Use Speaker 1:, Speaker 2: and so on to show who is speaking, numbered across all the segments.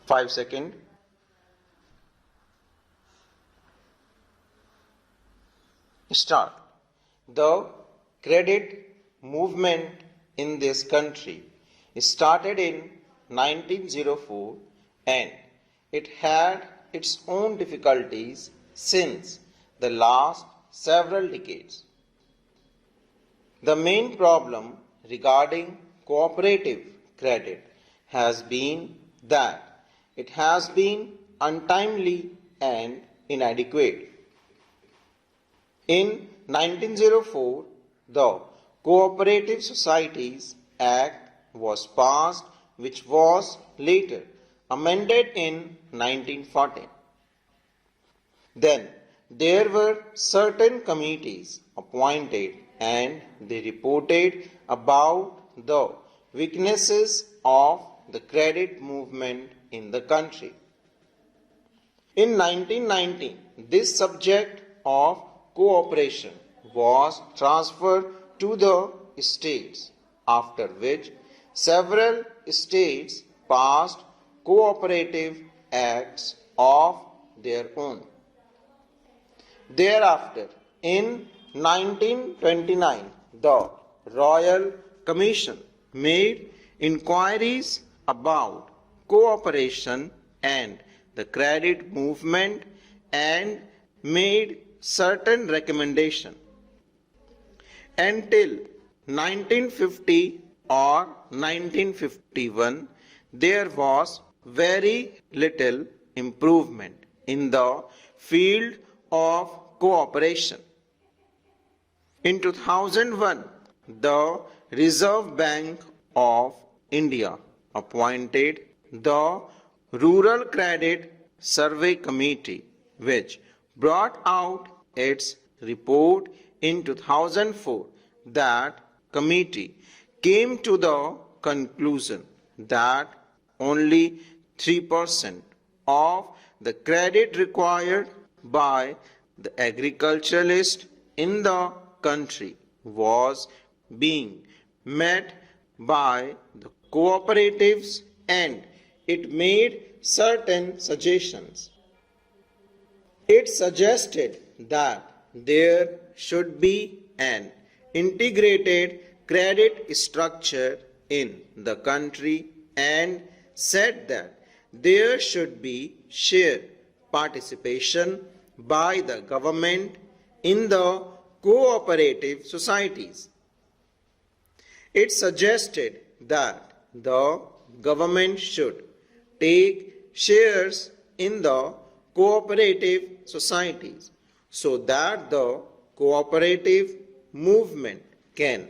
Speaker 1: 5 seconds. Start. The credit movement in this country started in 1904 and it had its own difficulties since the last several decades. The main problem regarding cooperative credit has been that it has been untimely and inadequate. In 1904, the Cooperative Societies Act was passed, which was later amended in 1914. Then there were certain committees appointed and they reported about the weaknesses of the credit movement in the country. In 1919, this subject of cooperation was transferred to the states, after which several states passed cooperative acts of their own. Thereafter, in 1929, the Royal Commission made inquiries about cooperation and the credit movement and made certain recommendations. Until 1950 or 1951, there was very little improvement in the field of cooperation. In 2001, the Reserve Bank of India appointed the Rural Credit Survey Committee, which brought out its report in 2004. That committee came to the conclusion that only 3% of the credit required by the agriculturalist in the country was being met by the cooperatives, and it made certain suggestions. It suggested that there should be an integrated credit structure in the country and said that there should be shared participation by the government in the cooperative societies. It suggested that the government should take shares in the cooperative societies so that the cooperative movement can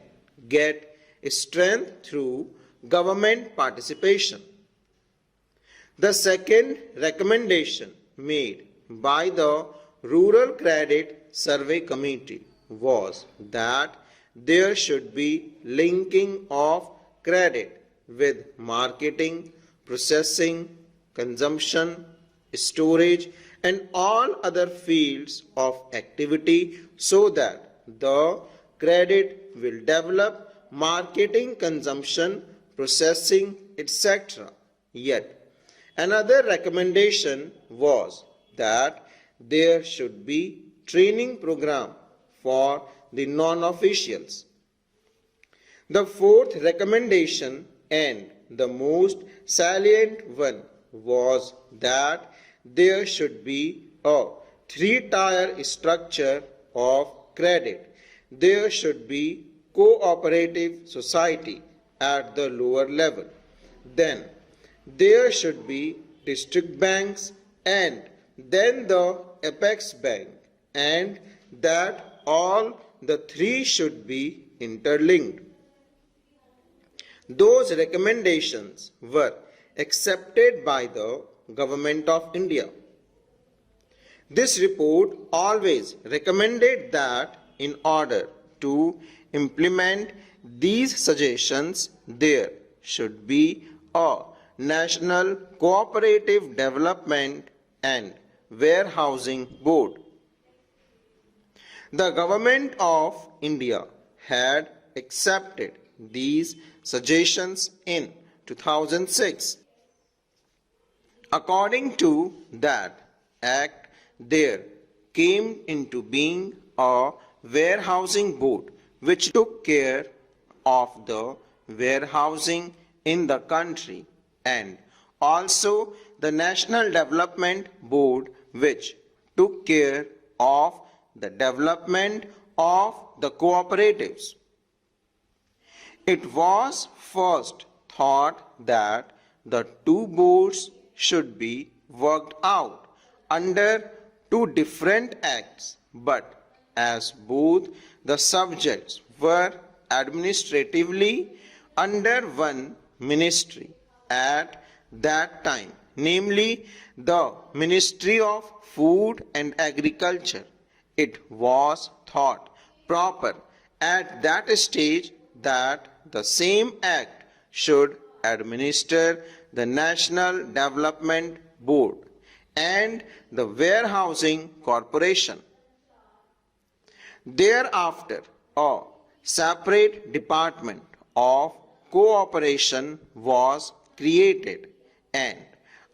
Speaker 1: get strength through government participation. The second recommendation made by the Rural Credit Survey Committee was that there should be linking of credit with marketing, processing, consumption, storage, and all other fields of activity so that the credit will develop marketing, consumption, processing, etc. Yet, another recommendation was that there should be training program for the non-officials. The fourth recommendation and the most salient one was that there should be a three-tier structure of credit. There should be cooperative society at the lower level. Then there should be district banks and then the apex bank, and that all the three should be interlinked. Those recommendations were accepted by the Government of India. This report always recommended that in order to implement these suggestions, there should be a National Cooperative Development and Warehousing Board. The Government of India had accepted these suggestions in 2006. According to that act, there came into being a warehousing board which took care of the warehousing in the country, and also the National Development Board which took care of the development of the cooperatives. It was first thought that the two boards should be worked out under two different acts, but as both the subjects were administratively under one ministry at that time, namely the Ministry of Food and Agriculture, it was thought proper at that stage that the same act should administer the National Development Board and the Warehousing Corporation. Thereafter, a separate department of cooperation was created and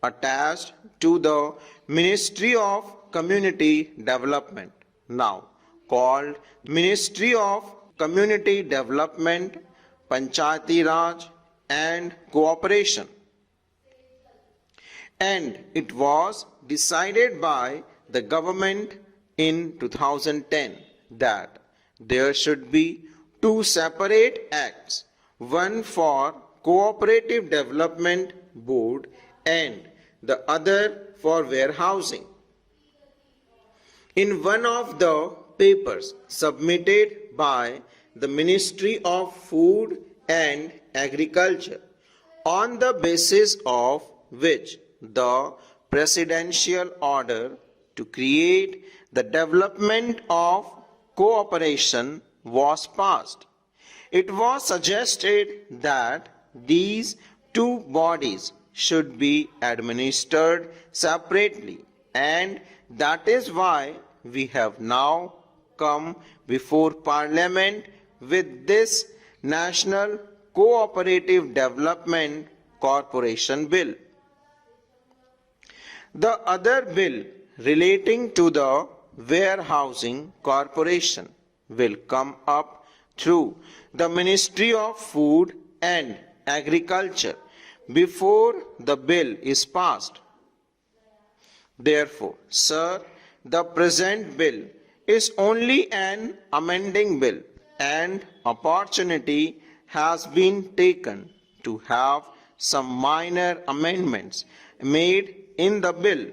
Speaker 1: attached to the Ministry of Community Development, now called Ministry of Community Development, Panchayati Raj and Cooperation. And it was decided by the government in 2010 that there should be two separate acts, one for Cooperative Development Board and the other for warehousing. In one of the papers submitted by the Ministry of Food and Agriculture, on the basis of which the presidential order to create the development of cooperation was passed, it was suggested that these two bodies should be administered separately, and that is why we have now come before Parliament with this National Cooperative Development Corporation Bill. The other bill relating to the Warehousing Corporation will come up through the Ministry of Food and Agriculture before the bill is passed. Therefore, sir, the present bill is only an amending bill, and opportunity has been taken to have some minor amendments made in the bill.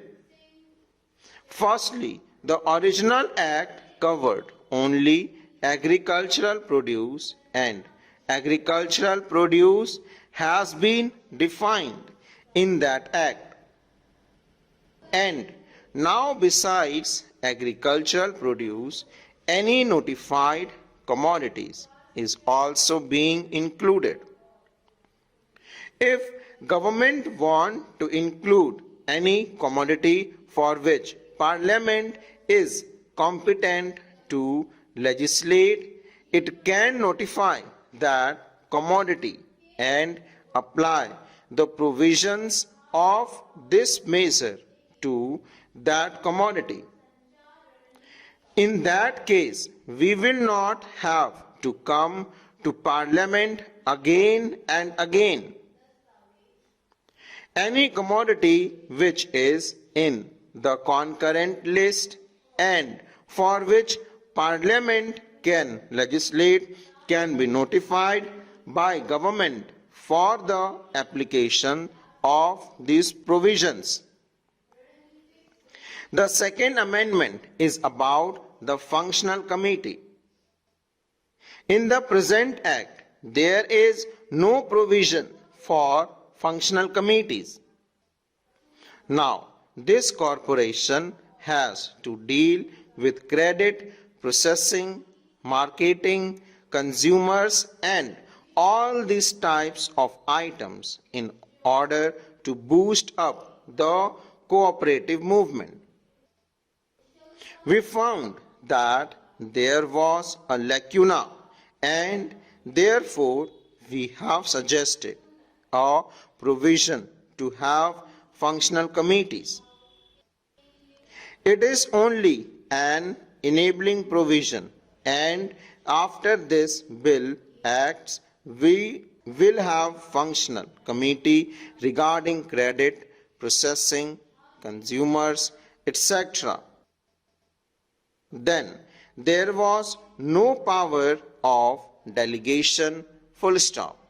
Speaker 1: Firstly, the original act covered only agricultural produce, and agricultural produce has been defined in that act. And now besides agricultural produce, any notified commodities is also being included. If government want to include any commodity for which Parliament is competent to legislate, it can notify that commodity and apply the provisions of this measure to that commodity. In that case, we will not have to come to Parliament again and again. Any commodity which is in the concurrent list and for which Parliament can legislate can be notified by government for the application of these provisions. The second amendment is about the functional committee. In the present act, there is no provision for functional committees. Now, this corporation has to deal with credit, processing, marketing, consumers, and all these types of items in order to boost up the cooperative movement. We found that there was a lacuna, and therefore we have suggested a provision to have functional committees. It is only an enabling provision, and after this bill acts, we will have functional committee regarding credit, processing, consumers, etc. Then there was no power of delegation, full stop.